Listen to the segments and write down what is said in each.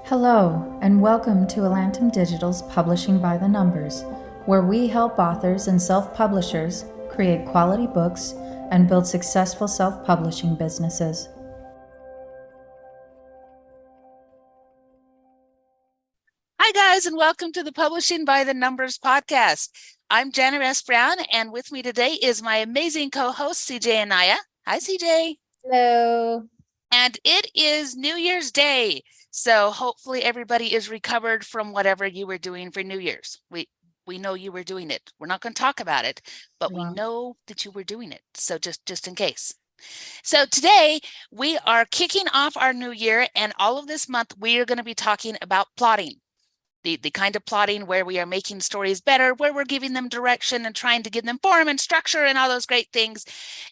Hello, and welcome to Elantum Digital's Publishing by the Numbers, where we help authors and self-publishers create quality books and build successful self-publishing businesses. Hi, guys, and welcome to the Publishing by the Numbers podcast. I'm Janet S. Brown, and with me today is my amazing co-host, CJ Anaya. Hi, CJ. Hello. And it is New Year's Day, so hopefully everybody is recovered from whatever you were doing for New Year's. We know you were doing it. We're not going to talk about it, but we know that you were doing it, so just in case. So today we are kicking off our new year, and all of this month we are going to be talking about plotting. The kind of plotting where we are making stories better, where we're giving them direction and trying to give them form and structure and all those great things.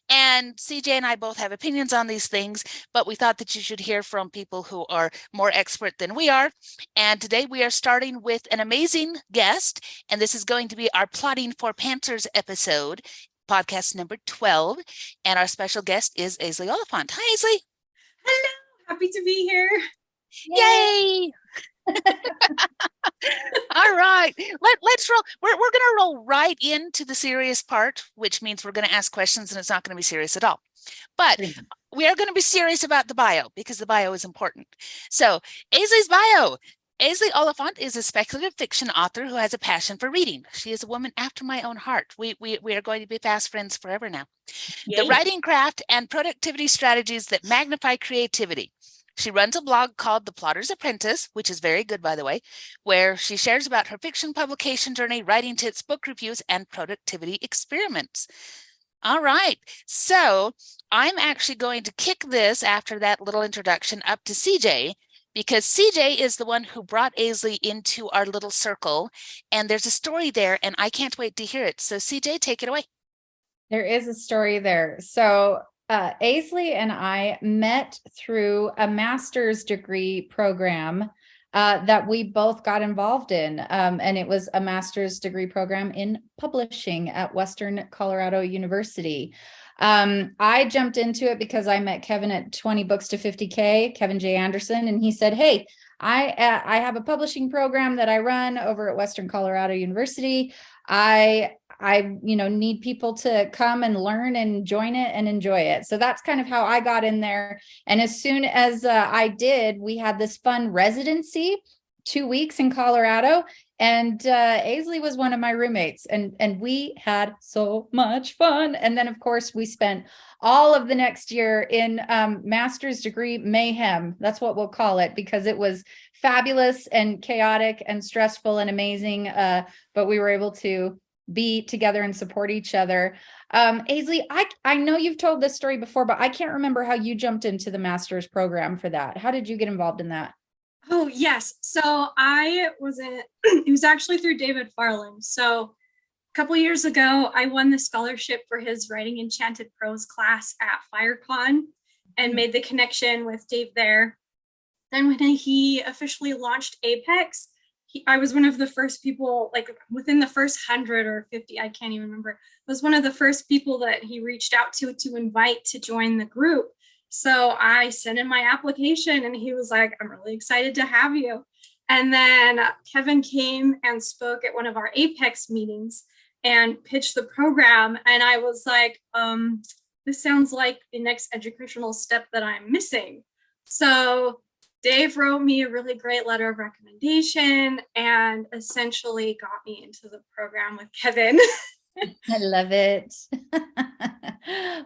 And CJ and I both have opinions on these things, but we thought that you should hear from people who are more expert than we are. And today we are starting with an amazing guest, and this is going to be our Plotting for Pantsers episode, podcast number 12. And our special guest is Aisley Oliphant. Hi, Aisley. Hello, happy to be here. Yay! All right, let's roll. We're going to roll right into the serious part, which means we're going to ask questions and it's not going to be serious at all. But we are going to be serious about the bio because the bio is important. So Aisley's bio. Aisley Oliphant is a speculative fiction author who has a passion for reading. She is a woman after my own heart. We are going to be fast friends forever now. Yay. The writing craft and productivity strategies that magnify creativity. She runs a blog called The Plotter's Apprentice, which is very good, by the way, where she shares about her fiction publication journey, writing tips, book reviews, and productivity experiments. All right, so I'm actually going to kick this after that little introduction up to CJ, because CJ is the one who brought Aisley into our little circle, and there's a story there, and I can't wait to hear it. So CJ, take it away. There is a story there. So Aisley and I met through a master's degree program that we both got involved in. And it was a master's degree program in publishing at Western Colorado University. I jumped into it because I met Kevin at 20 Books to 50K, Kevin J. Anderson, and he said, hey, I have a publishing program that I run over at Western Colorado University. I need people to come and learn and join it and enjoy it. So that's kind of how I got in there. And as soon as I did, we had this fun residency, 2 weeks in Colorado. And Aisley was one of my roommates, and we had so much fun. And then, of course, we spent all of the next year in master's degree mayhem. That's what we'll call it, because it was fabulous and chaotic and stressful and amazing. But we were able to be together and support each other. Aisley, I know you've told this story before, but I can't remember how you jumped into the master's program for that. How did you get involved in that? Oh, yes. So it was actually through David Farland. So a couple of years ago, I won the scholarship for his Writing Enchanted Prose class at FireCon and made the connection with Dave there. Then when he officially launched Apex, I was one of the first people, like within the first 100 or 50, I can't even remember, was one of the first people that he reached out to invite to join the group. So I sent in my application and he was like, I'm really excited to have you. And then Kevin came and spoke at one of our Apex meetings and pitched the program. And I was like, this sounds like the next educational step that I'm missing. So Dave wrote me a really great letter of recommendation and essentially got me into the program with Kevin. I love it.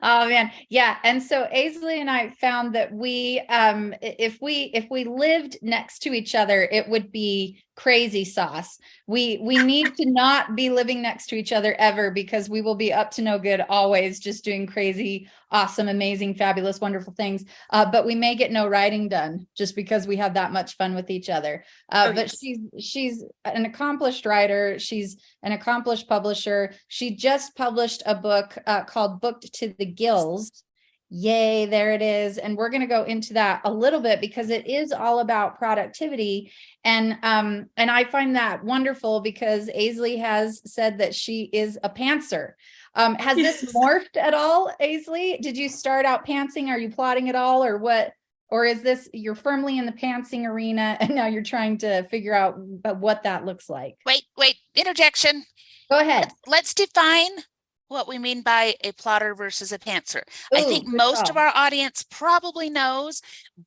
Oh man. Yeah. And so Aisley and I found that if we lived next to each other, it would be crazy sauce. We need to not be living next to each other ever, because we will be up to no good always, just doing crazy, awesome, amazing, fabulous, wonderful things. But we may get no writing done just because we have that much fun with each other. But she's an accomplished writer. She's an accomplished publisher. She just published a book called Booked to the Gills. Yay, there it is. And we're going to go into that a little bit because it is all about productivity. And I find that wonderful because Aisley has said that she is a pantser. Has this morphed at all, Aisley? Did you start out pantsing? Are you plotting at all, or what? Or is this, you're firmly in the pantsing arena and now you're trying to figure out what that looks like? Wait, interjection. Go ahead. Let's define what we mean by a plotter versus a pantser. I Ooh, think good most of call. our audience probably knows,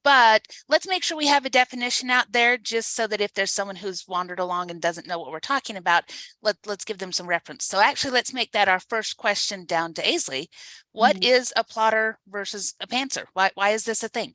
but let's make sure we have a definition out there just so that if there's someone who's wandered along and doesn't know what we're talking about, let's give them some reference. So actually, let's make that our first question down to Aisley. What is a plotter versus a pantser? Why is this a thing?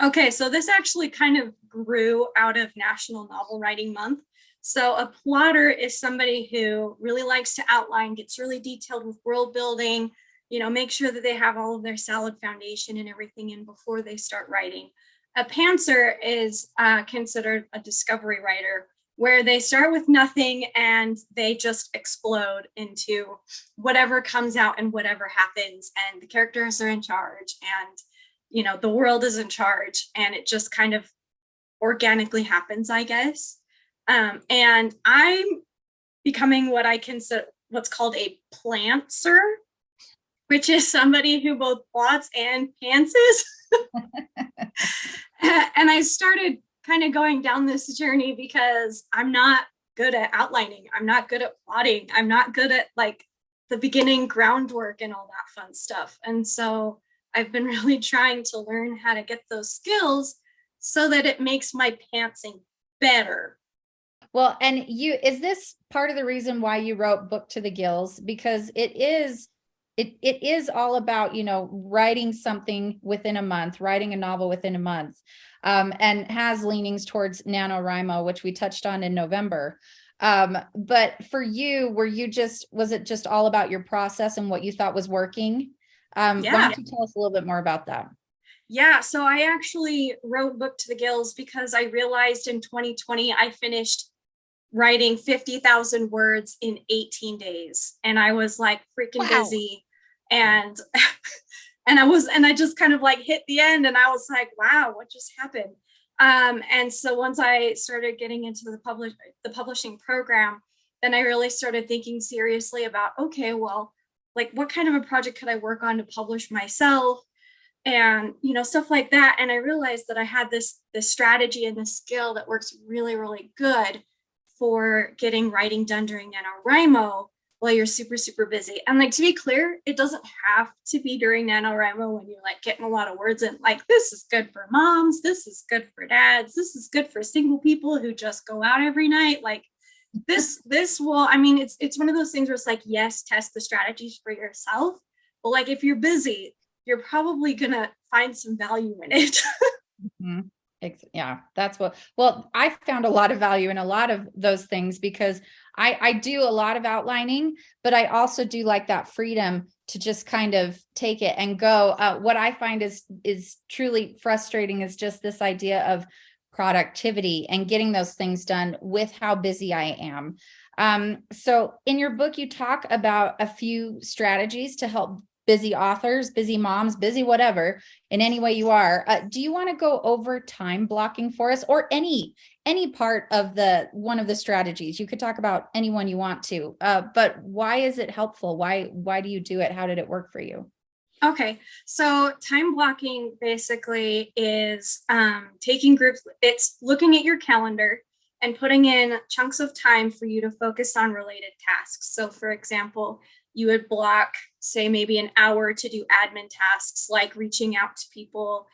Okay, so this actually kind of grew out of National Novel Writing Month. So a plotter is somebody who really likes to outline, gets really detailed with world building, make sure that they have all of their solid foundation and everything in before they start writing. A pantser is considered a discovery writer, where they start with nothing and they just explode into whatever comes out and whatever happens, and the characters are in charge, and the world is in charge, and it just kind of organically happens, I guess. And I'm becoming what I consider what's called a plantser, which is somebody who both plots and pantses. And I started kind of going down this journey because I'm not good at outlining. I'm not good at plotting. I'm not good at like the beginning groundwork and all that fun stuff. And so I've been really trying to learn how to get those skills so that it makes my pantsing better. Well, and is this part of the reason why you wrote Book to the Gills? Because it is all about, writing something within a month, writing a novel within a month, and has leanings towards NaNoWriMo, which we touched on in November. But for you, was it just all about your process and what you thought was working? Why don't you tell us a little bit more about that? Yeah, so I actually wrote Book to the Gills because I realized in 2020, I finished writing 50,000 words in 18 days. And I was like freaking busy. And I just kind of like hit the end and I was like, wow, what just happened? And so once I started getting into the publishing program, then I really started thinking seriously about, okay, well, like what kind of a project could I work on to publish myself? And stuff like that. And I realized that I had this strategy and this skill that works really, really good for getting writing done during NaNoWriMo while you're super, super busy. And like, to be clear, it doesn't have to be during NaNoWriMo when you're like getting a lot of words in. Like, this is good for moms, this is good for dads, this is good for single people who just go out every night. Like this will, it's one of those things where it's like, yes, test the strategies for yourself. But like, if you're busy, you're probably gonna find some value in it. Mm-hmm. Yeah, well, I found a lot of value in a lot of those things because I do a lot of outlining, but I also do like that freedom to just kind of take it and go. What I find is truly frustrating is just this idea of productivity and getting those things done with how busy I am. So in your book, you talk about a few strategies to help busy authors, busy moms, busy whatever, in any way you are. Do you want to go over time blocking for us, or any part of one of the strategies? You could talk about any one you want to, but why is it helpful? Why do you do it? How did it work for you? Okay, so time blocking basically is taking groups. It's looking at your calendar and putting in chunks of time for you to focus on related tasks. So for example, you would block, say, maybe an hour to do admin tasks like reaching out to people,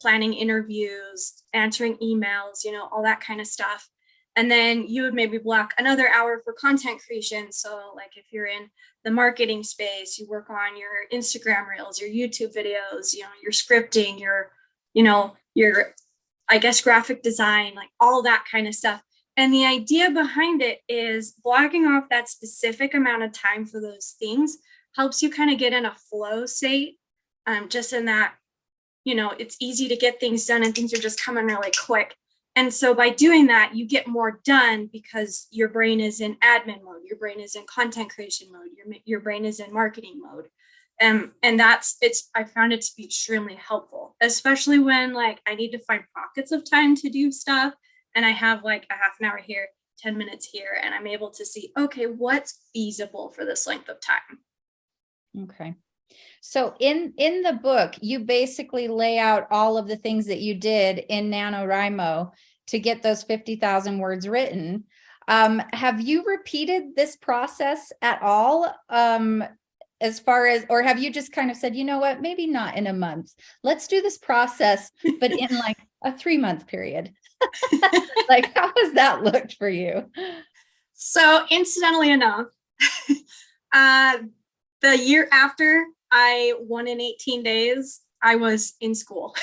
planning interviews, answering emails, all that kind of stuff. And then you would maybe block another hour for content creation. So like if you're in the marketing space, you work on your Instagram reels, your YouTube videos, your scripting, your I guess graphic design, like all that kind of stuff. And the idea behind it is blocking off that specific amount of time for those things helps you kind of get in a flow state, just in that, it's easy to get things done and things are just coming really quick. And so by doing that, you get more done because your brain is in admin mode, your brain is in content creation mode, your brain is in marketing mode. And I found it to be extremely helpful, especially when like I need to find pockets of time to do stuff. And I have like a half an hour here, 10 minutes here, and I'm able to see, okay, what's feasible for this length of time. Okay. So in the book, you basically lay out all of the things that you did in NaNoWriMo to get those 50,000 words written. Have you repeated this process at all? As far as, or have you just kind of said, you know what, maybe not in a month. Let's do this process, but in like a 3-month period. Like, how has that looked for you? So incidentally enough, the year after I won in 18 days, I was in school.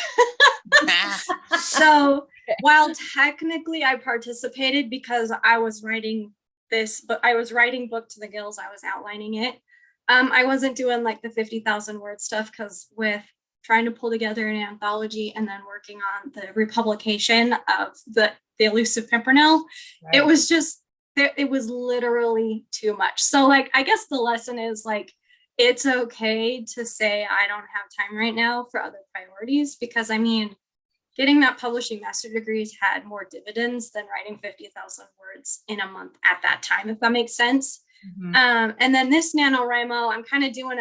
So while technically I participated because I was writing this, but I was writing book to the gills, I was outlining it. I wasn't doing like the 50,000 word stuff because with trying to pull together an anthology and then working on the republication of the elusive Pimpernel, right. It was just, it was literally too much. So like, I guess the lesson is like, it's okay to say, I don't have time right now for other priorities, because I mean, getting that publishing master degrees had more dividends than writing 50,000 words in a month at that time, if that makes sense. Mm-hmm. And then this NaNoWriMo, I'm kind of doing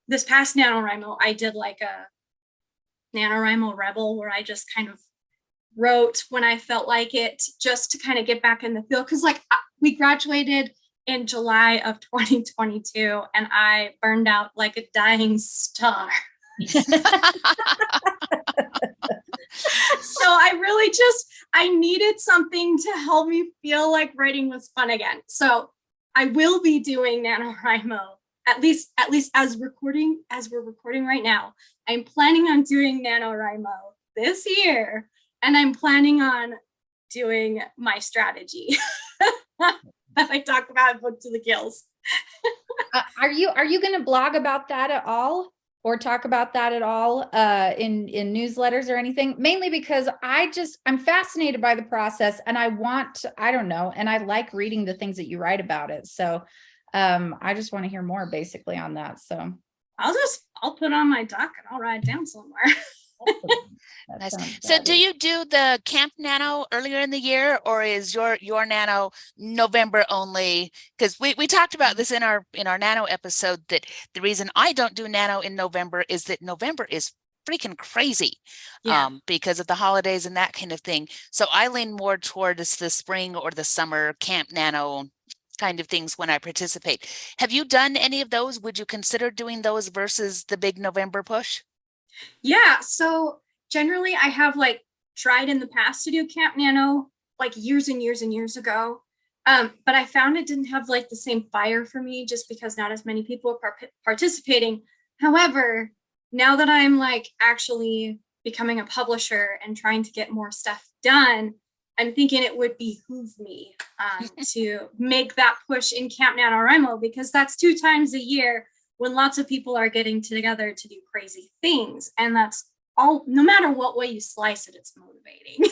this past NaNoWriMo, I did like a NaNoWriMo Rebel where I just kind of wrote when I felt like it, just to kind of get back in the field. Cause like we graduated in July of 2022 and I burned out like a dying star. So I really I needed something to help me feel like writing was fun again. So I will be doing NaNoWriMo, at least as we're recording right now. I'm planning on doing NaNoWriMo this year, and I'm planning on doing my strategy that I talk about in Book to the Gills. Are you going to blog about that at all? Or talk about that at all in newsletters or anything? Mainly because I'm fascinated by the process, and I don't know, and I like reading the things that you write about it. So I just want to hear more basically on that. So I'll put on my doc and I'll write it down somewhere. Nice. So do you do the Camp Nano earlier in the year, or is your Nano November only? Because we talked about this in our Nano episode, that the reason I don't do Nano in November is that November is freaking crazy, because of the holidays and that kind of thing. So I lean more towards the spring or the summer Camp Nano kind of things when I participate. Have you done any of those? Would you consider doing those versus the big November push? Yeah, so generally I have like tried in the past to do Camp Nano like years and years and years ago. But I found it didn't have like the same fire for me, just because not as many people are participating. However, now that I'm like actually becoming a publisher and trying to get more stuff done, I'm thinking it would behoove me to make that push in Camp NaNoWriMo, because that's 2 times a year when lots of people are getting together to do crazy things. And that's all, no matter what way you slice it, it's motivating.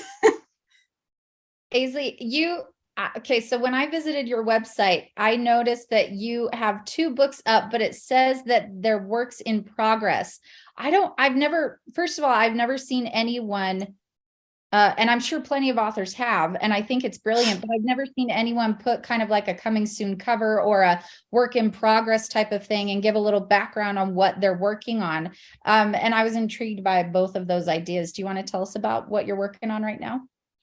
Aisley, okay, so when I visited your website, I noticed that you have 2 books up, but it says that they're works in progress. I've never seen anyone, and I'm sure plenty of authors have, and I think it's brilliant, but I've never seen anyone put kind of like a coming soon cover or a work in progress type of thing and give a little background on what they're working on. And I was intrigued by both of those ideas. Do you want to tell us about what you're working on right now?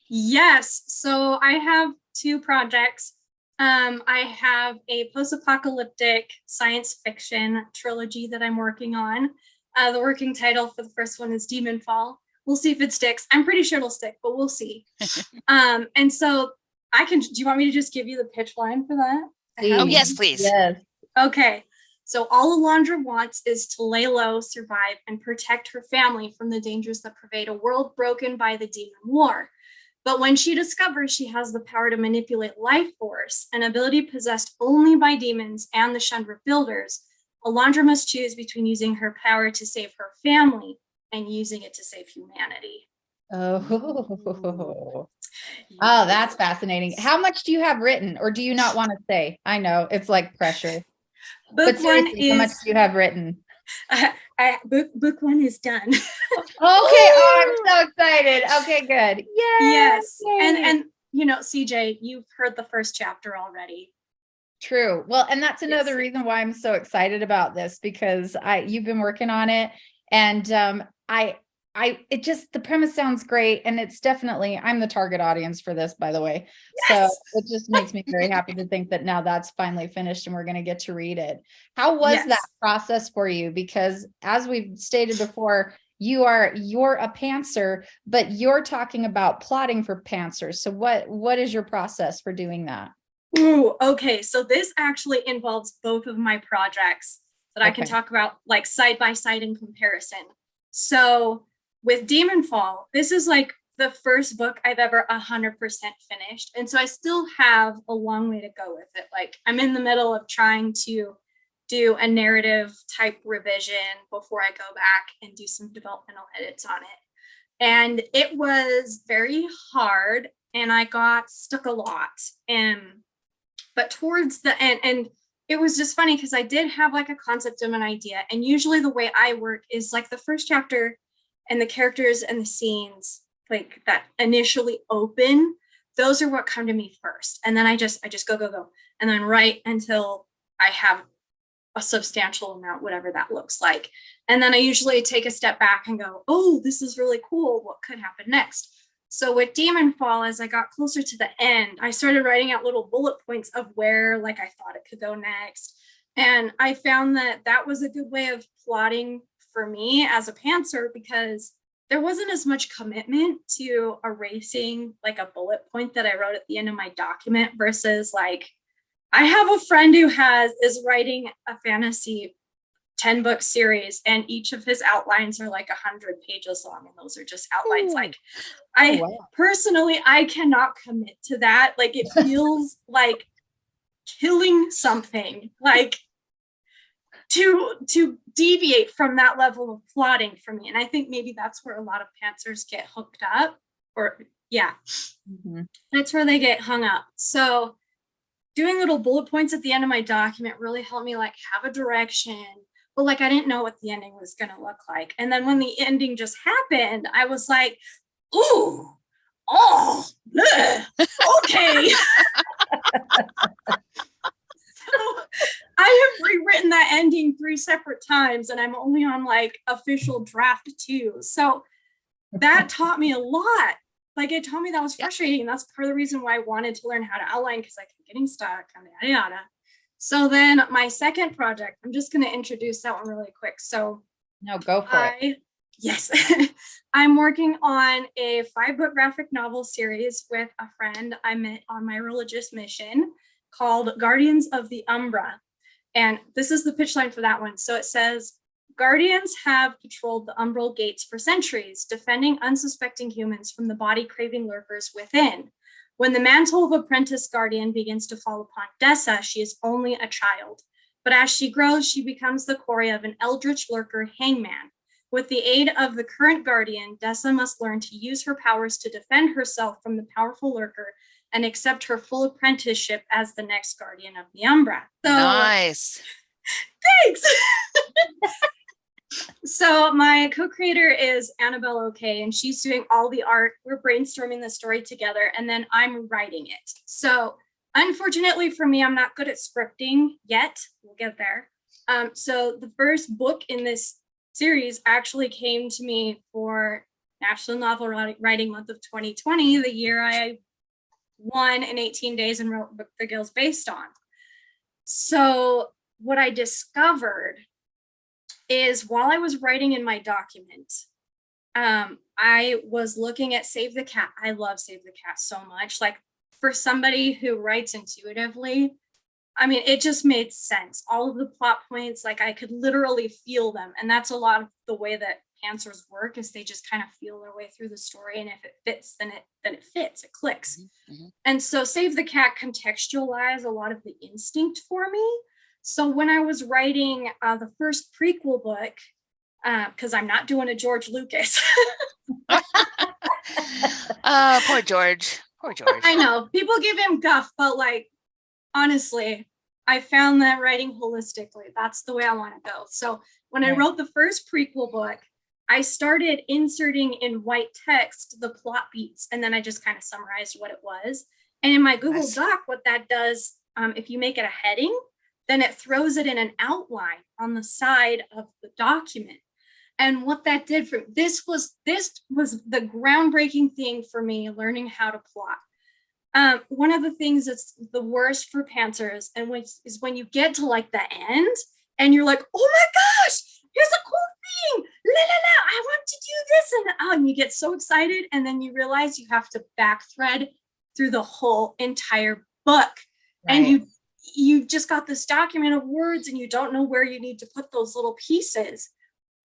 Yes. So I have 2 projects. I have a post-apocalyptic science fiction trilogy that I'm working on. The working title for the first one is Demon Fall. We'll see if it sticks. I'm pretty sure it'll stick, but we'll see. And so do you want me to just give you the pitch line for that? Oh, yes, please. Yes. Okay. So all Alondra wants is to lay low, survive, and protect her family from the dangers that pervade a world broken by the demon war. But when she discovers she has the power to manipulate life force, an ability possessed only by demons and the Shendra builders, Alondra must choose between using her power to save her family and using it to save humanity. Oh, that's fascinating. How much do you have written, or do you not want to say? I know it's like pressure. But seriously, how much do you have written? Book 1 is done. Okay. Oh, I'm so excited. Okay, good. Yay! Yes. And CJ, you've heard the first chapter already. True. Well, and that's another reason why I'm so excited about this, because you've been working on it, and it just, the premise sounds great, and it's definitely, I'm the target audience for this, by the way. Yes! So it just makes me very happy to think that now that's finally finished and we're going to get to read it. How was that process for you? Because as we've stated before, you're a pantser, but you're talking about plotting for pantsers. So what is your process for doing that? Ooh, okay. So this actually involves both of my projects that I can talk about like side by side in comparison. So with Demon Fall, this is like the first book I've ever 100% finished. And so I still have a long way to go with it. Like I'm in the middle of trying to do a narrative type revision before I go back and do some developmental edits on it. And it was very hard and I got stuck a lot. But towards the end, and it was just funny because I did have like a concept of an idea. And usually the way I work is like the first chapter and the characters and the scenes like that initially open, those are what come to me first. And then I just go, and then write until I have a substantial amount, whatever that looks like. And then I usually take a step back and go, oh, this is really cool. What could happen next? So with Demon Fall, as I got closer to the end, I started writing out little bullet points of where like I thought it could go next. And I found that that was a good way of plotting for me as a pantser, because there wasn't as much commitment to erasing like a bullet point that I wrote at the end of my document versus like, I have a friend who is writing a fantasy 10-book series, and each of his outlines are like 100 pages long, and those are just outlines. Like personally, I cannot commit to that. Like it feels like killing something, like to deviate from that level of plotting for me. And I think maybe that's where a lot of pantsers get hooked up, or that's where they get hung up. So doing little bullet points at the end of my document really helped me like have a direction. But like I didn't know what the ending was going to look like. And then when the ending just happened, I was like, ooh, oh, bleh, okay. So I have rewritten that ending 3 separate times, and I'm only on like official draft 2. So that taught me a lot. Like it taught me that was frustrating. That's part of the reason why I wanted to learn how to outline, because I kept getting stuck, yada, yada. So then my second project, I'm just going to introduce that one really quick. So no, go for it. Yes, I'm working on a 5-book graphic novel series with a friend I met on my religious mission called Guardians of the Umbra. And this is the pitch line for that one. So it says, Guardians have patrolled the umbral gates for centuries, defending unsuspecting humans from the body-craving lurkers within. When the mantle of apprentice guardian begins to fall upon Dessa, she is only a child. But as she grows, she becomes the quarry of an eldritch lurker hangman. With the aid of the current guardian, Dessa must learn to use her powers to defend herself from the powerful lurker and accept her full apprenticeship as the next guardian of the Umbra. So, nice. Thanks. So my co-creator is Annabelle OK, and she's doing all the art. We're brainstorming the story together, and then I'm writing it. So unfortunately for me, I'm not good at scripting yet. We'll get there. So the first book in this series actually came to me for National Novel Writing Month of 2020, the year I won in 18 days and wrote Book the Gills based on. So what I discovered is while I was writing in my document, I was looking at Save the Cat. I love Save the Cat so much. Like for somebody who writes intuitively, I mean, it just made sense. All of the plot points, like I could literally feel them. And that's a lot of the way that pantsers work, is they just kind of feel their way through the story. And if it fits, then it fits, it clicks. Mm-hmm. And so Save the Cat contextualized a lot of the instinct for me. So when I was writing the first prequel book, because I'm not doing a George Lucas. Poor George. Poor George. I know. People give him guff, but like, honestly, I found that writing holistically, that's the way I want to go. So when I wrote the first prequel book, I started inserting in white text the plot beats, and then I just kind of summarized what it was. And in my Google Doc, what that does, if you make it a heading, then it throws it in an outline on the side of the document. And what that did for this was the groundbreaking thing for me learning how to plot. One of the things that's the worst for pantsers is when you get to like the end and you're like, oh my gosh, here's a cool thing. La, la, la, I want to do this. And you get so excited. And then you realize you have to back thread through the whole entire book. Right. And you've just got this document of words and you don't know where you need to put those little pieces.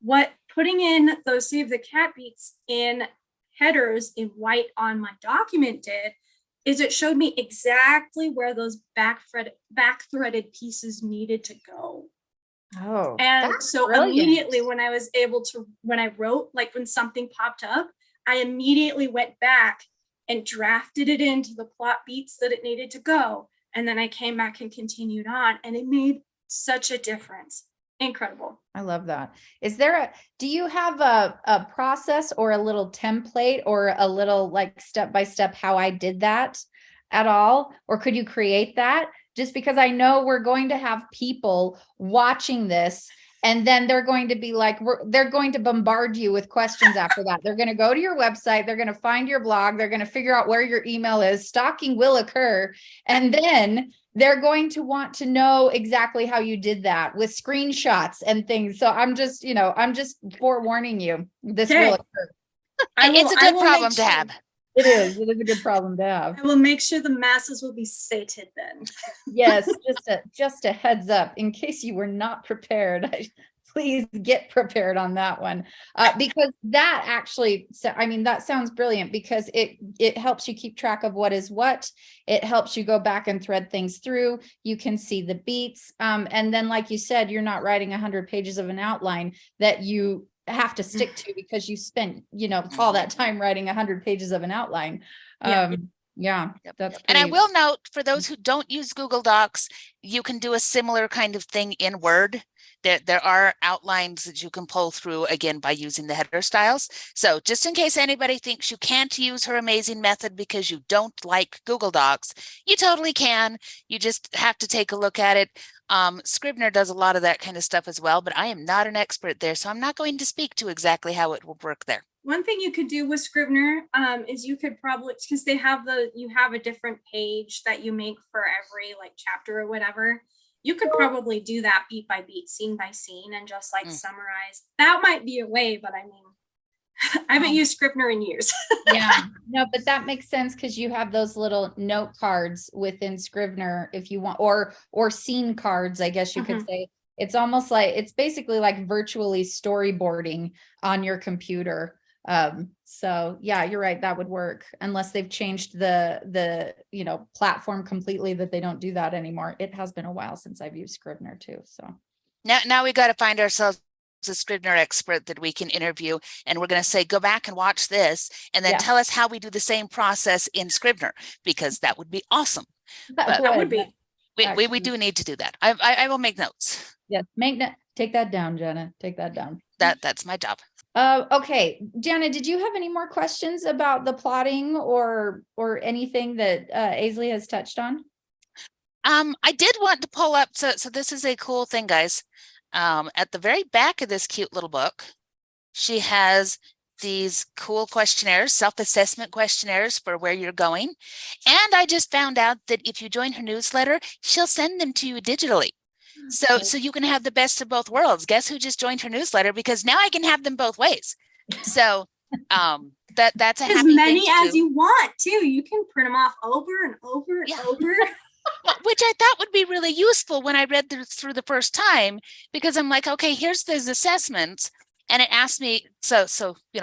What putting in those Save the Cat beats in headers in white on my document did is it showed me exactly where those back threaded pieces needed to go. Oh, and so brilliant. Immediately when I wrote, like when something popped up, I immediately went back and drafted it into the plot beats that it needed to go. And then I came back and continued on, and it made such a difference. Incredible. I love that. Do you have a process or a little template or a little like step-by-step how I did that at all? Or could you create that? Just because I know we're going to have people watching this, and then they're going to be like, they're going to bombard you with questions after that. They're going to go to your website. They're going to find your blog. They're going to figure out where your email is. Stalking will occur. And then they're going to want to know exactly how you did that with screenshots and things. So I'm just forewarning you. This will occur. It's a good problem to have. It is a good problem to have. I will make sure the masses will be sated then. Yes, just a heads up in case you were not prepared. Please get prepared on that one, because that actually, that sounds brilliant because it helps you keep track of what is what. It helps you go back and thread things through. You can see the beats, and then, like you said, you're not writing 100 pages of an outline that you have to stick to because you spent all that time writing 100 pages of an outline. That's and I will note, for those who don't use Google Docs, you can do a similar kind of thing in Word. There are outlines that you can pull through, again, by using the header styles. So just in case anybody thinks you can't use her amazing method because you don't like Google Docs, you totally can. You just have to take a look at it. Scrivener does a lot of that kind of stuff as well, but I am not an expert there, so I'm not going to speak to exactly how it will work there. One thing you could do with Scrivener is you could probably, because you have a different page that you make for every like chapter or whatever. You could probably do that beat by beat, scene by scene, and just like summarize. That might be a way, but I mean, I haven't used Scrivener in years. Yeah, no, but that makes sense because you have those little note cards within Scrivener if you want, or scene cards, I guess you could say. It's almost like, it's basically like virtually storyboarding on your computer. So yeah, you're right, that would work unless they've changed the platform completely, that they don't do that anymore. It has been a while since I've used Scrivener too. So now we got to find ourselves a Scrivener expert that we can interview, and we're going to say, go back and watch this and then tell us how we do the same process in Scrivener, because that would be awesome. That would be. We do need to do that. I will make notes. Yes, take that down, Jenna. Take that down. That's my job. Okay, Jenna, did you have any more questions about the plotting or anything that Aisley has touched on? I did want to pull up, so this is a cool thing, guys. At the very back of this cute little book, she has these cool questionnaires, self-assessment questionnaires for where you're going. And I just found out that if you join her newsletter, she'll send them to you digitally. So you can have the best of both worlds. Guess who just joined her newsletter? Because now I can have them both ways. So that's a as many as you want too. You can print them off over and over and over. Which I thought would be really useful when I read through the first time, because I'm like, okay, here's those assessments. And it asked me, so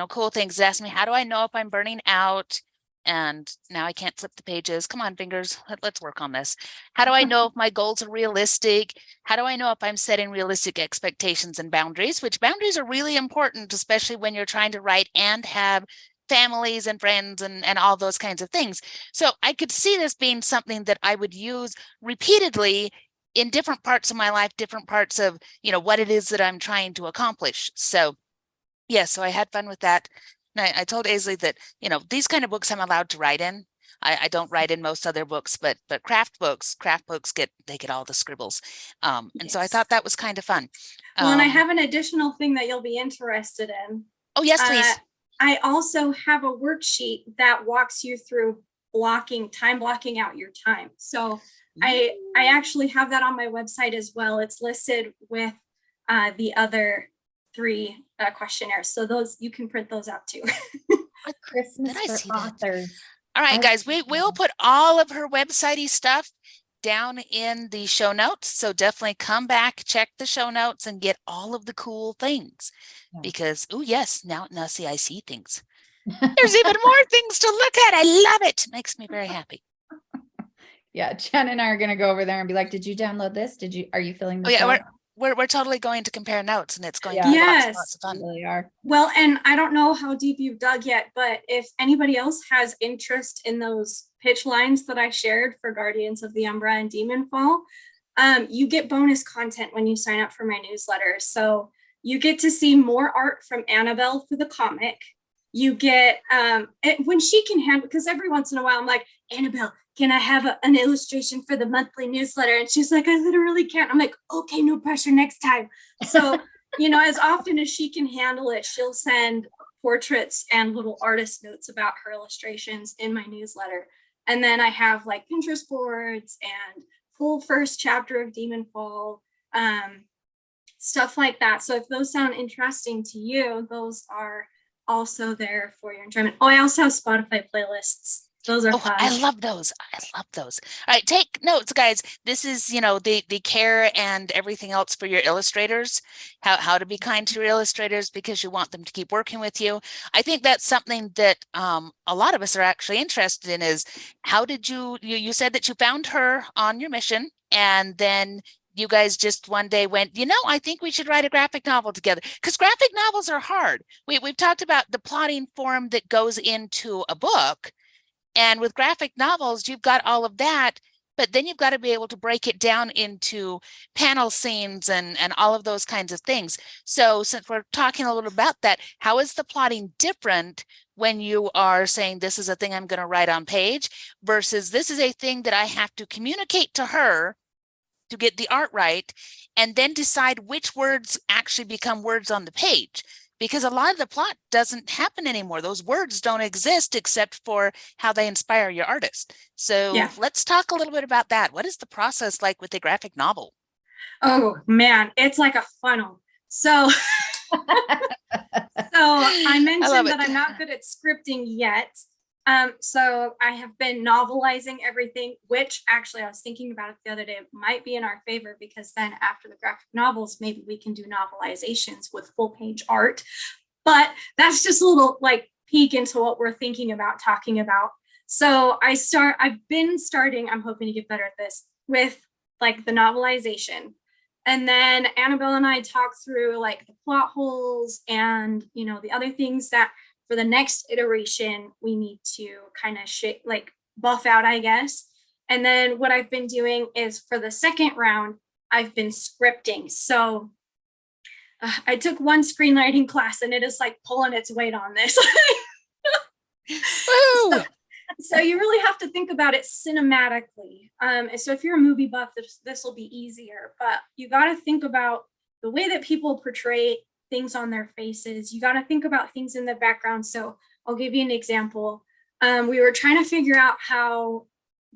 cool things. It asked me, how do I know if I'm burning out? And now I can't flip the pages. Come on, fingers. Let's work on this. How do I know if my goals are realistic? How do I know if I'm setting realistic expectations and boundaries? Which boundaries are really important, especially when you're trying to write and have families and friends and all those kinds of things. So I could see this being something that I would use repeatedly in different parts of my life, different parts of, what it is that I'm trying to accomplish. So yeah, so I had fun with that. And I told Aisley that, these kind of books I'm allowed to write in. I don't write in most other books, but craft books get all the scribbles. And so I Yes. thought that was kind of fun. Well, and I have an additional thing that you'll be interested in. Oh, yes, please. I also have a worksheet that walks you through time blocking out your time. So I actually have that on my website as well. It's listed with the other 3 questionnaires. So those, you can print those out too. Christmas Did I see for that? authors. All right, guys, we'll put all of her website-y stuff down in the show notes. So definitely come back, check the show notes, and get all of the cool things. Yeah. Because, oh yes, now see, I see things. There's even more things to look at. I love it. Makes me very happy. Yeah, Jen and I are gonna go over there and be like, "Did you download this? Are you filling this out?" We're totally going to compare notes, and it's going Yeah. to be Yes. lots of fun. We really are. Well, and I don't know how deep you've dug yet, but if anybody else has interest in those pitch lines that I shared for Guardians of the Umbra and Demonfall, you get bonus content when you sign up for my newsletter. So you get to see more art from Annabelle for the comic. You get, when she can handle, because every once in a while I'm like, Annabelle, can I have an illustration for the monthly newsletter? And she's like, I literally can't. I'm like, okay, no pressure, next time. So, as often as she can handle it, she'll send portraits and little artist notes about her illustrations in my newsletter. And then I have like Pinterest boards and full first chapter of Demonfall, stuff like that. So if those sound interesting to you, those are also there for your enjoyment. Oh, I also have Spotify playlists. Those are fun. I love those. All right, take notes, guys. This is, the care and everything else for your illustrators, how to be kind to your illustrators because you want them to keep working with you. I think that's something that a lot of us are actually interested in is how did you said that you found her on your mission, and then you guys just one day went, I think we should write a graphic novel together, because graphic novels are hard. We've talked about the plotting form that goes into a book. And with graphic novels, you've got all of that, but then you've got to be able to break it down into panel scenes and all of those kinds of things. So since we're talking a little about that, how is the plotting different when you are saying this is a thing I'm going to write on page versus this is a thing that I have to communicate to her to get the art right, and then decide which words actually become words on the page? Because a lot of the plot doesn't happen anymore. Those words don't exist except for how they inspire your artist. So Let's talk a little bit about that. What is the process like with a graphic novel? Oh man, it's like a funnel. So, I mentioned that I'm not good at scripting yet. So I have been novelizing everything, which actually I was thinking about it the other day, it might be in our favor, because then after the graphic novels, maybe we can do novelizations with full page art. But that's just a little peek into what we're thinking about talking about. So I've been starting, I'm hoping to get better at this, with the novelization. And then Annabelle and I talk through the plot holes and, the other things that for the next iteration, we need to kind of buff out, I guess. And then what I've been doing is for the second round, I've been scripting. So I took one screenwriting class and it is pulling its weight on this. So you really have to think about it cinematically. So if you're a movie buff, this will be easier, but you got to think about the way that people portray things on their faces. You got to think about things in the background. So I'll give you an example. We were trying to figure out how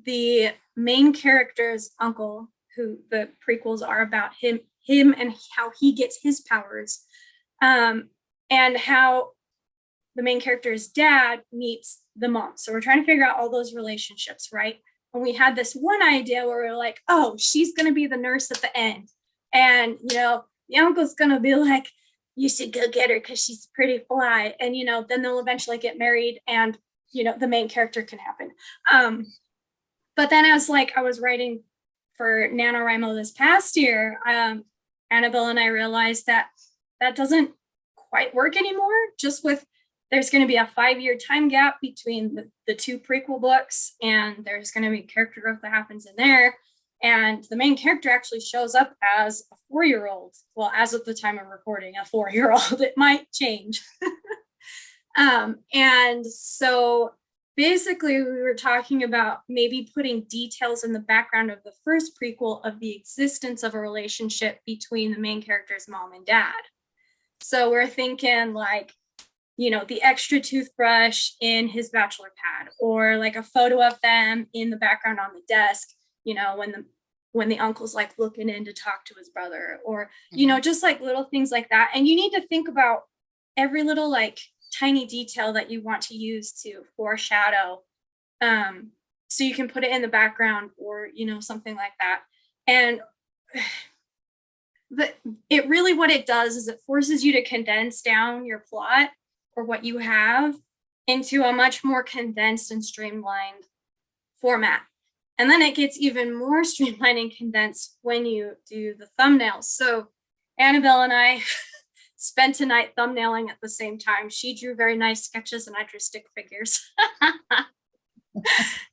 the main character's uncle, who the prequels are about him and how he gets his powers, and how the main character's dad meets the mom. So we're trying to figure out all those relationships, right? And we had this one idea where we were like, oh, she's going to be the nurse at the end. And, the uncle's going to be like, you should go get her because she's pretty fly. And, then they'll eventually get married and, the main character can happen. But then as I was writing for NaNoWriMo this past year, Annabelle and I realized that doesn't quite work anymore, just with there's going to be a 5-year time gap between the 2 prequel books, and there's going to be character growth that happens in there. And the main character actually shows up as a 4-year-old. Well, as of the time of recording, a 4-year-old. It might change. And so basically we were talking about maybe putting details in the background of the first prequel of the existence of a relationship between the main character's mom and dad. So we're thinking like, you know, the extra toothbrush in his bachelor pad, or like a photo of them in the background on the desk, you know, when the uncle's like looking in to talk to his brother, or, you know, just like little things like that. And you need to think about every little like tiny detail that you want to use to foreshadow. So you can put it in the background, or, you know, something like that. And it really, what it does is it forces you to condense down your plot or what you have into a much more condensed and streamlined format. And then it gets even more streamlined and condensed when you do the thumbnails. So Annabelle and I spent a night thumbnailing at the same time. She drew very nice sketches and I drew stick figures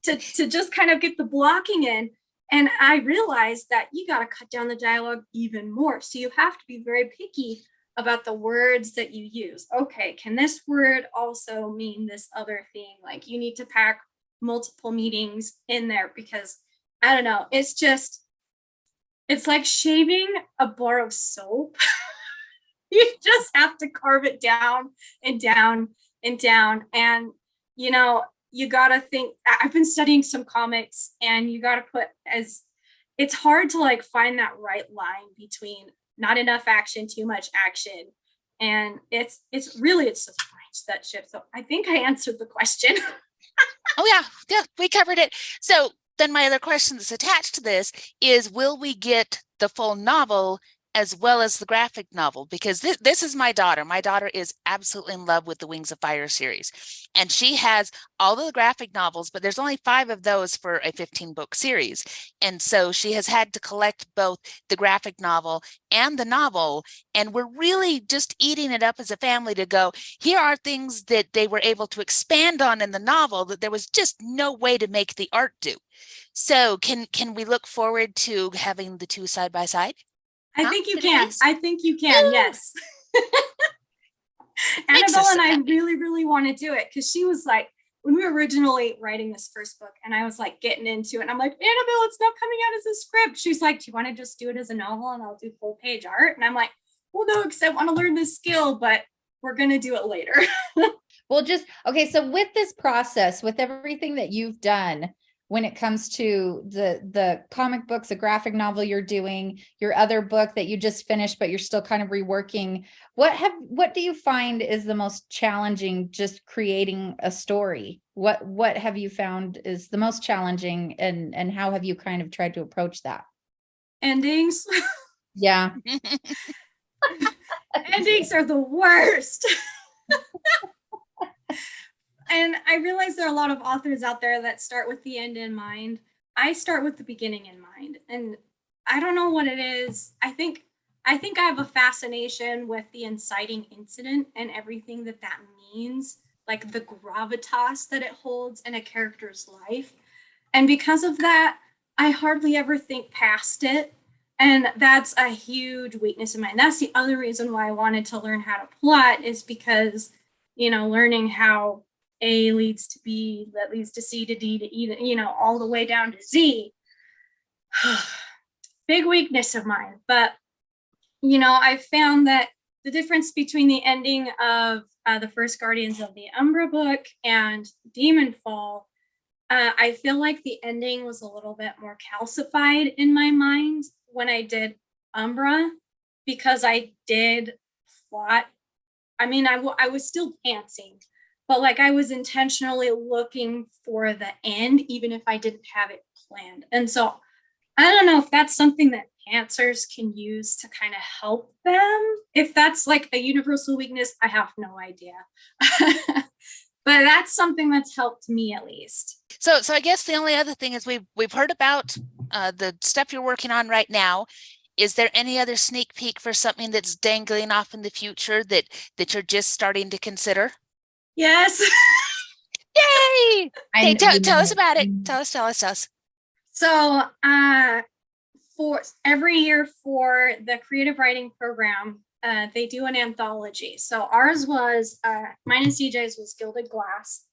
to just kind of get the blocking in. And I realized that you got to cut down the dialogue even more. So you have to be very picky about the words that you use. Okay, can this word also mean this other thing? Like you need to pack multiple meanings in there, because I don't know, it's like shaving a bar of soap. You just have to carve it down and down and down. And, you know, you got to think, I've been studying some comics, and you got to put it's hard to like find that right line between not enough action, too much action. And it's just that shift. So I think I answered the question. Oh yeah, we covered it. So then my other question that's attached to this is, will we get the full novel as well as the graphic novel? Because this is my daughter. My daughter is absolutely in love with the Wings of Fire series. And she has all of the graphic novels, but there's only 5 of those for a 15-book series. And so she has had to collect both the graphic novel and the novel. And we're really just eating it up as a family to go, here are things that they were able to expand on in the novel that there was just no way to make the art do. So can we look forward to having the two side by side? I think you can. I think you can. Ooh. Yes. Annabelle and I really, really want to do it, because she was like, when we were originally writing this first book and I was like getting into it, and I'm like, Annabelle, it's not coming out as a script. She's like, do you want to just do it as a novel and I'll do full page art? And I'm like, well, no, because I want to learn this skill, but we're going to do it later. Well, okay. So with this process, with everything that you've done, when it comes to the comic books, a graphic novel you're doing, your other book that you just finished, but you're still kind of reworking, what do you find is the most challenging, just creating a story? What have you found is the most challenging, and how have you kind of tried to approach that? Endings. Yeah. Endings are the worst. And I realize there are a lot of authors out there that start with the end in mind. I start with the beginning in mind. And I don't know what it is. I think I have a fascination with the inciting incident and everything that means, like the gravitas that it holds in a character's life. And because of that, I hardly ever think past it. And that's a huge weakness of mine. That's the other reason why I wanted to learn how to plot, is because, you know, learning how A leads to B, that leads to C to D to E, you know, all the way down to Z. Big weakness of mine. But, you know, I found that the difference between the ending of the first Guardians of the Umbra book and Demon Fall, I feel like the ending was a little bit more calcified in my mind when I did Umbra, because I did plot. I mean, I was still pantsing, but like I was intentionally looking for the end, even if I didn't have it planned. And so I don't know if that's something that pantsers can use to kind of help them. If that's like a universal weakness, I have no idea. But that's something that's helped me, at least. So I guess the only other thing is we've heard about the stuff you're working on right now. Is there any other sneak peek for something that's dangling off in the future that you're just starting to consider? Yes. Yay! Hey, tell us about it. Tell us. So for every year for the creative writing program, they do an anthology. So ours was, mine and CJ's was Gilded Glass.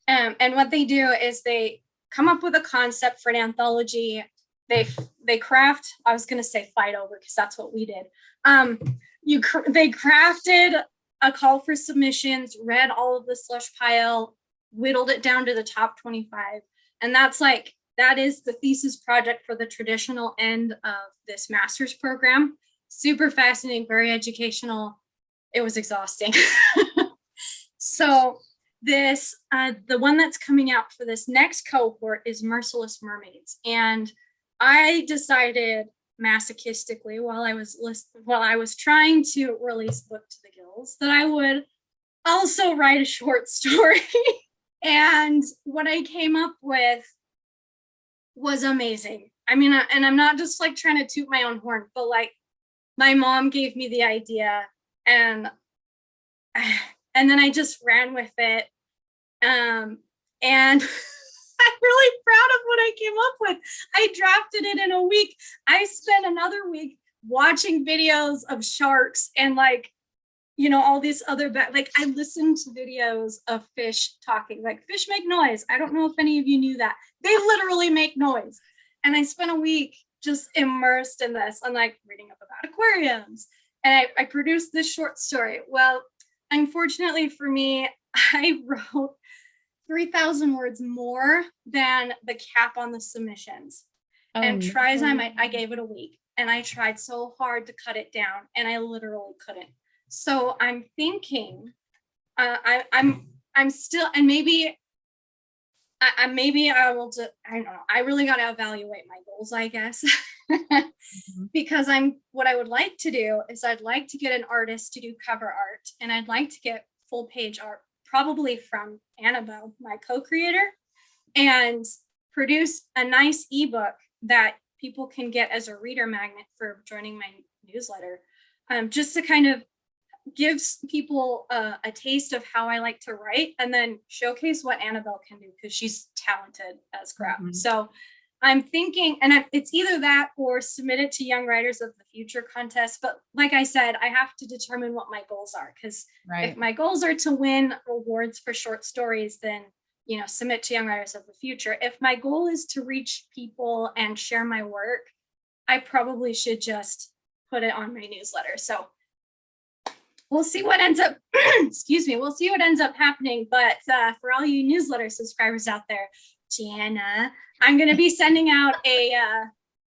And what they do is they come up with a concept for an anthology. They craft, I was going to say fight over because that's what we did. They crafted a call for submissions, read all of the slush pile, whittled it down to the top 25. And that is the thesis project for the traditional end of this master's program. Super fascinating, very educational. It was exhausting. So the one that's coming out for this next cohort is Merciless Mermaids. And I decided masochistically while I was trying to release Book to the Gills that I would also write a short story. And what I came up with was amazing. I mean, and I'm not just like trying to toot my own horn, but like my mom gave me the idea and then I just ran with it. And I'm really proud of what I came up with. I drafted it in a week. I spent another week watching videos of sharks and like, you know, all these other, like I listened to videos of fish talking, like fish make noise. I don't know if any of you knew that. They literally make noise. And I spent a week just immersed in this and like reading up about aquariums. And I produced this short story. Well, unfortunately for me, I wrote 3,000 words more than the cap on the submissions. And try as I might, I gave it a week. And I tried so hard to cut it down and I literally couldn't. So I'm thinking, I'm still, and maybe I will just, I don't know. I really got to evaluate my goals, I guess, because what I would like to do is I'd like to get an artist to do cover art and I'd like to get full page art, probably from Annabelle, my co-creator, and produce a nice ebook that people can get as a reader magnet for joining my newsletter, just to kind of gives people a taste of how I like to write and then showcase what Annabelle can do because she's talented as crap. So I'm thinking, and it's either that or submit it to Young Writers of the Future contest. But like I said, I have to determine what my goals are because if my goals are to win awards for short stories, then, you know, submit to Young Writers of the Future. If my goal is to reach people and share my work, I probably should just put it on my newsletter. So we'll see what ends up, excuse me, we'll see what ends up happening. But for all you newsletter subscribers out there, Jana, I'm going to be sending out a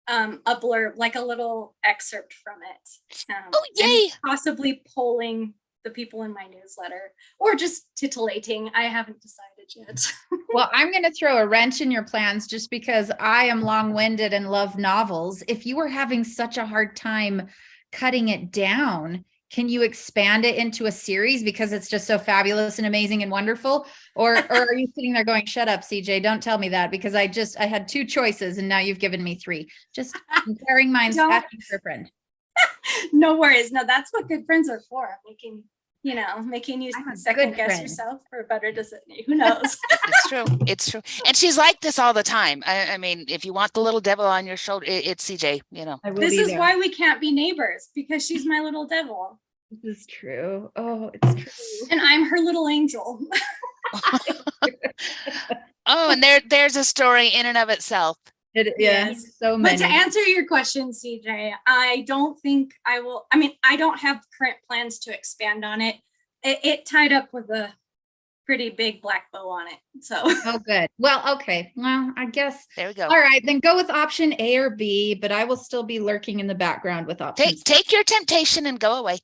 blurb, like a little excerpt from it. Oh, yay! Possibly polling the people in my newsletter or just titillating. I haven't decided yet. Well, I'm going to throw a wrench in your plans just because I am long-winded and love novels. If you were having such a hard time cutting it down, can you expand it into a series because it's just so fabulous and amazing and wonderful? Or are you sitting there going, shut up, CJ, don't tell me that because I had two choices and now you've given me three. Just comparing minds, asking for a friend. No worries. No, that's what good friends are for. Making you second guess yourself for a better decision. Who knows? It's true. It's true. And she's like this all the time. I mean, if you want the little devil on your shoulder, it's CJ, you know. This is why we can't be neighbors because she's my little devil. This is true. Oh, it's true. And I'm her little angel. Oh, and there's a story in and of itself. Yes, so many. But to answer your question, CJ, I don't think I will. I mean, I don't have current plans to expand on it. It tied up with a pretty big black bow on it. So. Oh, good. Well, okay. Well, I guess. There we go. All right, then go with option A or B, but I will still be lurking in the background with option C. Take your temptation and go away.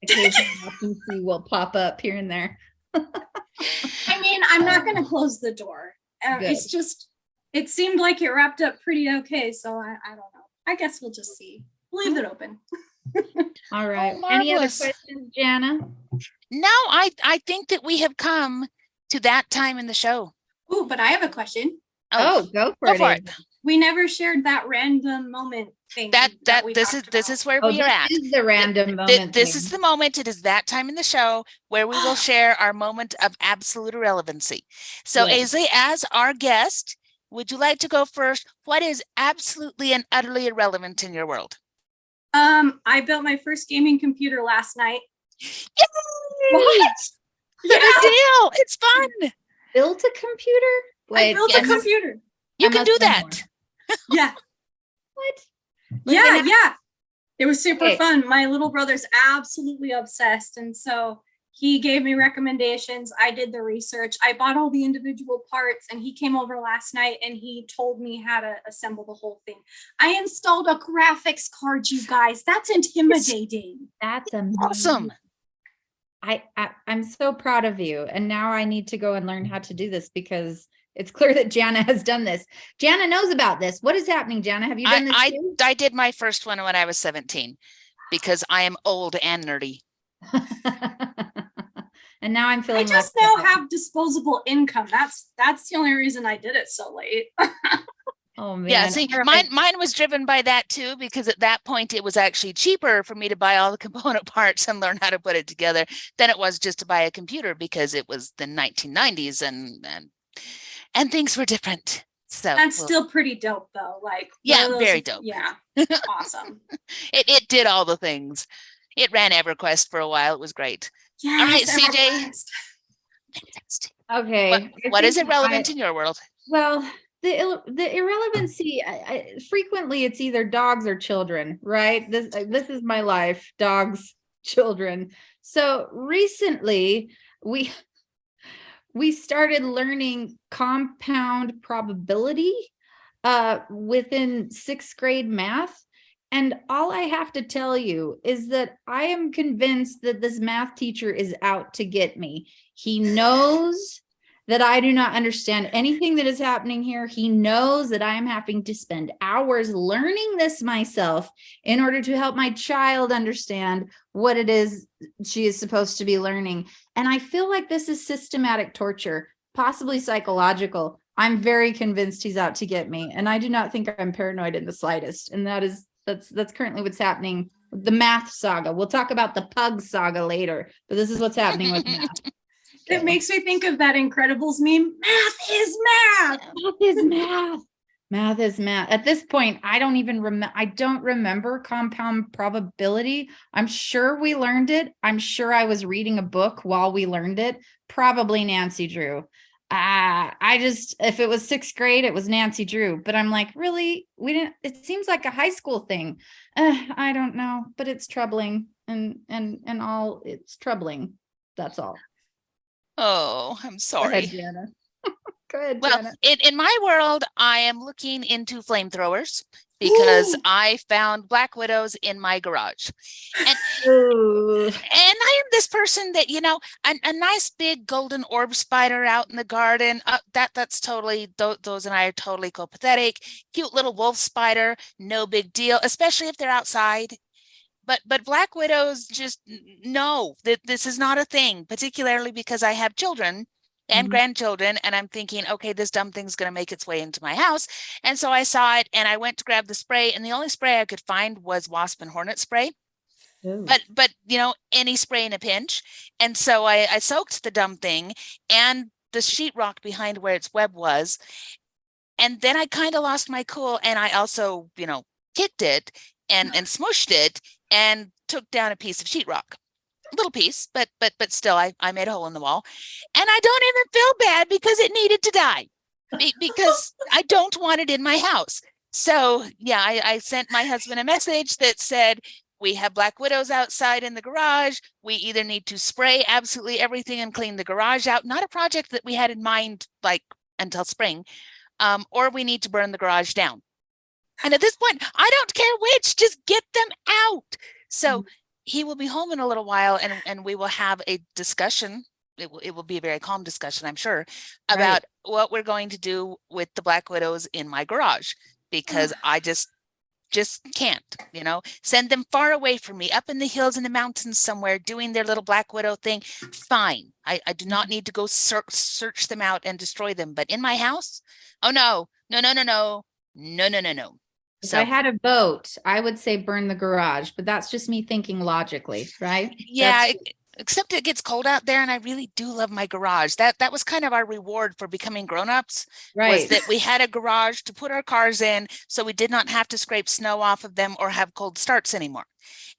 Occasionally option C will pop up here and there. I mean, I'm not going to close the door. It's just. It seemed like it wrapped up pretty okay, so I don't know. I guess we'll just see. Leave it open. All right. Oh, any other marvelous. questions, Jana? No, I think that we have come to that time in the show. Ooh, but I have a question. Oh, go for it. We never shared that random moment thing. This is where we are at. This is the random moment. This is the moment. It is that time in the show where we will share our moment of absolute irrelevancy. So, Aisley, as our guest, would you like to go first? What is absolutely and utterly irrelevant in your world? I built my first gaming computer last night. Yay! What? Good deal. It's fun. built a computer? I built a yes. computer. You I can must do know that. more. Yeah. What? Yeah, yeah. It was super Okay. fun. My little brother's absolutely obsessed. And so he gave me recommendations. I did the research. I bought all the individual parts, and he came over last night and he told me how to assemble the whole thing. I installed a graphics card, you guys. That's intimidating. That's amazing. Awesome. I'm so proud of you. And now I need to go and learn how to do this, because it's clear that Jana has done this. Jana knows about this. What is happening, Jana? Have you done this too? I did my first one when I was 17 because I am old and nerdy. And now I'm feeling I just now have disposable income. That's the only reason I did it so late. Oh man. Yeah, see, mine was driven by that too, because at that point it was actually cheaper for me to buy all the component parts and learn how to put it together than it was just to buy a computer, because it was the 1990s and things were different. So That's still pretty dope though. Like, yeah, one of those- very dope. Yeah. Awesome. It did all the things. It ran EverQuest for a while. It was great. Yes, All right, CJ. EverQuest. Fantastic. Okay. What is irrelevant in your world? Well, the irrelevancy, frequently it's either dogs or children, right? This is my life, dogs, children. So recently we started learning compound probability within 6th grade math. And all I have to tell you is that I am convinced that this math teacher is out to get me. He knows that I do not understand anything that is happening here. He knows that I am having to spend hours learning this myself in order to help my child understand what it is she is supposed to be learning. And I feel like this is systematic torture, possibly psychological. I'm very convinced he's out to get me. And I do not think I'm paranoid in the slightest. And that's currently what's happening with the math saga. We'll talk about the pug saga later, but this is what's happening with math. It makes me think of that Incredibles meme. Math is math. Math is math. Math is math. At this point, I don't remember compound probability. I'm sure we learned it. I'm sure I was reading a book while we learned it. Probably Nancy Drew. If it was 6th grade, it was Nancy Drew. But I'm like, really? It seems like a high school thing. I don't know, but it's troubling, and all it's troubling. That's all. Oh, I'm sorry. Go ahead, Jana. Go ahead, Well, Jana. in my world, I am looking into flamethrowers because I found black widows in my garage. And Ooh. and I am this person that, a nice big golden orb spider out in the garden. That's totally, those and I are totally copacetic. Cute little wolf spider, no big deal, especially if they're outside. But black widows, just no, this is not a thing, particularly because I have children and grandchildren, and I'm thinking, okay, this dumb thing's going to make its way into my house. And so I saw it and I went to grab the spray, and the only spray I could find was wasp and hornet spray. Ooh. But any spray in a pinch. And so I soaked the dumb thing and the sheetrock behind where its web was. And then I kind of lost my cool, and I also, kicked it and smushed it and took down a piece of sheetrock. A little piece, but still, I made a hole in the wall. And I don't even feel bad because it needed to die, because I don't want it in my house. So yeah, I sent my husband a message that said, we have black widows outside in the garage. We either need to spray absolutely everything and clean the garage out, not a project that we had in mind like until spring, or we need to burn the garage down. And at this point, I don't care which, just get them out. So he will be home in a little while, and we will have a discussion. It will be a very calm discussion, I'm sure, about what we're going to do with the black widows in my garage, because I just can't, send them far away from me, up in the hills in the mountains somewhere, doing their little black widow thing. Fine. I do not need to go search them out and destroy them. But in my house, oh no. If I had a vote, I would say burn the garage, but that's just me thinking logically, right? Yeah, except it gets cold out there, and I really do love my garage. That was kind of our reward for becoming grown-ups, was that we had a garage to put our cars in, so we did not have to scrape snow off of them or have cold starts anymore.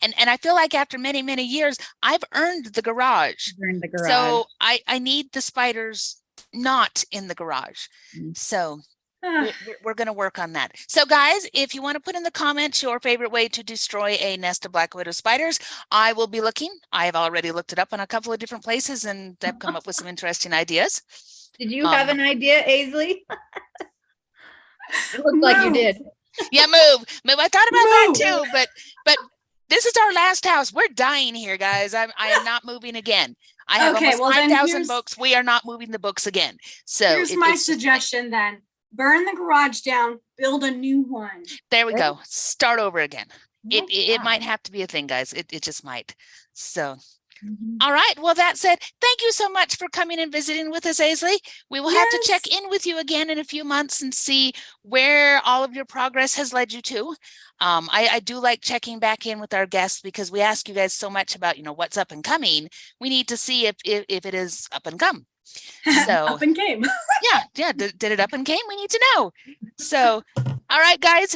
And I feel like after many, many years, I've earned the garage. Earned the garage. So I need the spiders not in the garage. Mm. So Ah, we're going to work on that. So guys, if you want to put in the comments your favorite way to destroy a nest of black widow spiders, I will be looking. I have already looked it up in a couple of different places and I've come up with some interesting ideas. Did you have an idea, Aisley? It looked like you Move. did. Yeah, move. I thought about that Move. too, but this is our last house. We're dying here, guys. I am not moving again. I have Okay, almost well, then 5,000 here's- books. We are not moving the books again. So Here's my it's just- suggestion then. Burn the garage down, build a new one. there we go. Start over again. It Wow. might have to be a thing, guys. It just might. So Mhm. all right. Well, that said, thank you so much for coming and visiting with us, Aisley. We will have to check Yes. in with you again in a few months and see where all of your progress has led you to. I do like checking back in with our guests because we ask you guys so much about, what's up and coming. We need to see if it is up and come. So Up and came. yeah. Did it up and came? We need to know. So, all right, guys.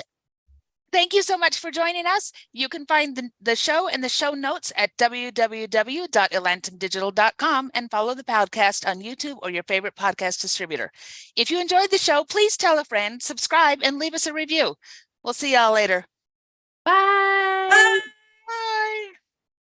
Thank you so much for joining us. You can find the show and the show notes at www.elantumdigital.com and follow the podcast on YouTube or your favorite podcast distributor. If you enjoyed the show, please tell a friend, subscribe, and leave us a review. We'll see y'all later. Bye.